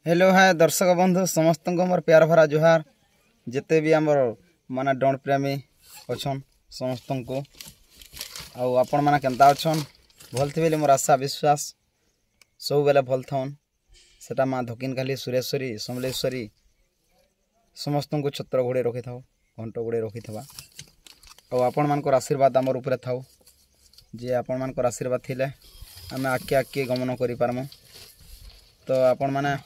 hello hi दर्शक बंधु समस्त मोर प्यार भरा जुहार जिते भी आमर माने डण प्रेमी अच्छन समस्त को आपण मैंने केन्ता अच्छन भल थे मोर आशा विश्वास सब बेले भल थन सेटा माँ धकिनखाली सुरेश्वरी समलेश्वरी समस्त को छत्र घोड़े रखी था घंट घोड़े रखी था आपण मान आशीर्वाद आमर उपरे था जे आपण मान आशीर्वाद थिले आमे आके आके गमन करि पारमु तो आपण माने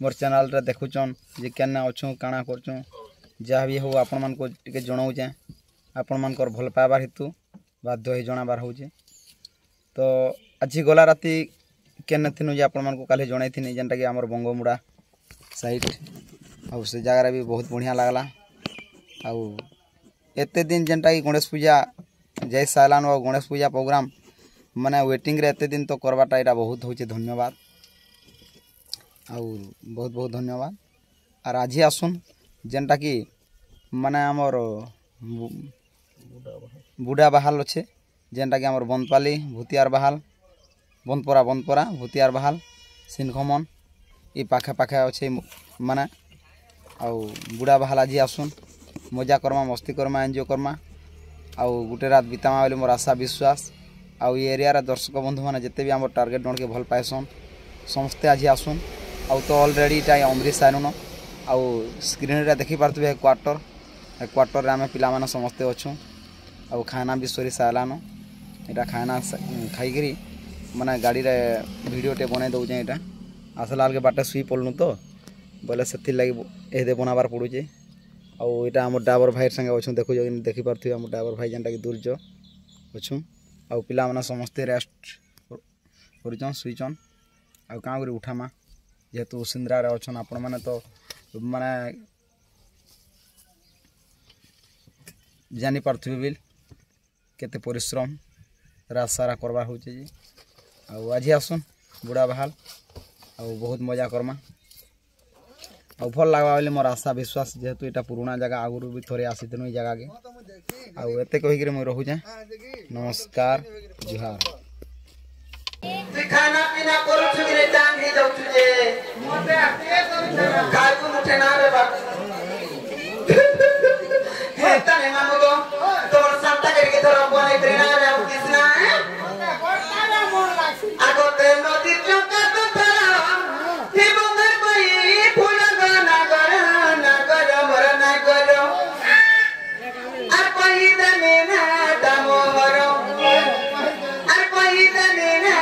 मोर चैनल रे देखुचन जे केना अछु काना करछु जहाँ भी हो आपण मान को टिके जणाउचे आपण मान कर भल पाइबार हेतु बाध्य हो जणाबार होचे तो आज गला राति केने थिनु जे आपण मान को काले जणाई थिनी जेनटा कि हमर बंगमुड़ा साइट आ से जगह भी बहुत बढ़िया लागला आ एते दिन जेनटा कि गणेश पूजा जय सालान और गणेश पूजा प्रोग्राम माने वेटिंग रे एते दिन तो करबाटा एटा बहुत होचे धन्यवाद बहुत बहुत धन्यवाद और आज आसुन जेनटा कि माने आमर बुढ़ा बहाल अच्छे जेनटा कि आमर बंदपाली भूतियार बहाल बंदपरा भूतियार बहाल सिनखमन ये पाखे पाखे अच्छे माने आउ बुढ़ा बहाल आज आसुन मजा करमा मस्ती करमा एंजॉय करमा आउ गुटे रात बितामा बोली मोर आशा विश्वास आउ ये एरिया दर्शक बंधु मैंने जिते भी आम टार्गेट डण के भल पाएसन समस्ते आज आसुन आउ तो ऑलरेडी इटा अमृत सारुन आउ स्क्रीन रे देखि पारथबे क्वार्टर रे आमे पिला माने समस्ते अछु आउ खाना भी सरी सालान एटा खाना खाइकरी माने गाड़ी रे वीडियो टे बने दउ जे एटा आसलाल के बाटे सुई पड़नु तो बोले सेति लागि एदे बनाबार पड़ुचे आउ एटा हमर ड्राइवर भाई संगे अछु देखु जो देखि पारथबे हमर ड्राइवर भाई जेनटा कि दुर्जो अछु आउ पिला माने समस्ते रेस्ट करिचन सुइचन आउ का करी उठामा जेहेतु सिंद्रा रे अच्छन आपण माने तो माने जानी पारथबे बिल केते परिश्रम रात सारा करबा होचे जी आउ आज आसुन बुढ़ा बहाल आउ बहुत मजा करमा आउ भल लागबा बोली मोर आशा विश्वास जेहेतु एटा पुराना जगह आगुरु भी थोड़े आसीथनु ई जगह के आउ एते कहि के मैं रहू जे नमस्कार जुहार खाना पीना करू छु रे टांग ही जाऊ छु जे मोटे आते करू खाय को मुठे ना रे बाप हे तने मामू गो तोर संता करके तोर बने प्रेरणा रे कृष्णा गोटा मोर लागसी आगो ते नदी चौका तो धरा हे बोंगर कोई फूल ना कर मर ना कर आ कोई दने ना दमो हरो आ कोई दने ना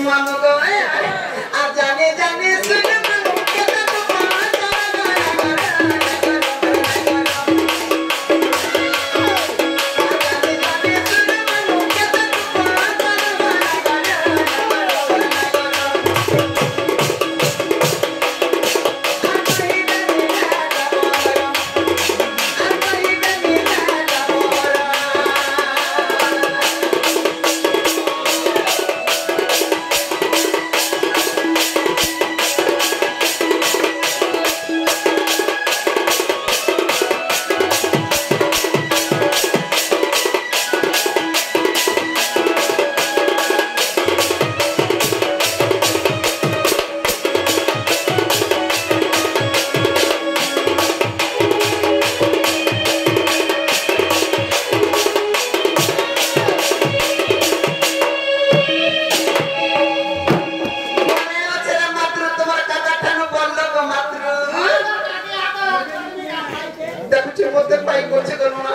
मानो गो आ जाने जाने सुन মধ্যে পাই করছে করবো না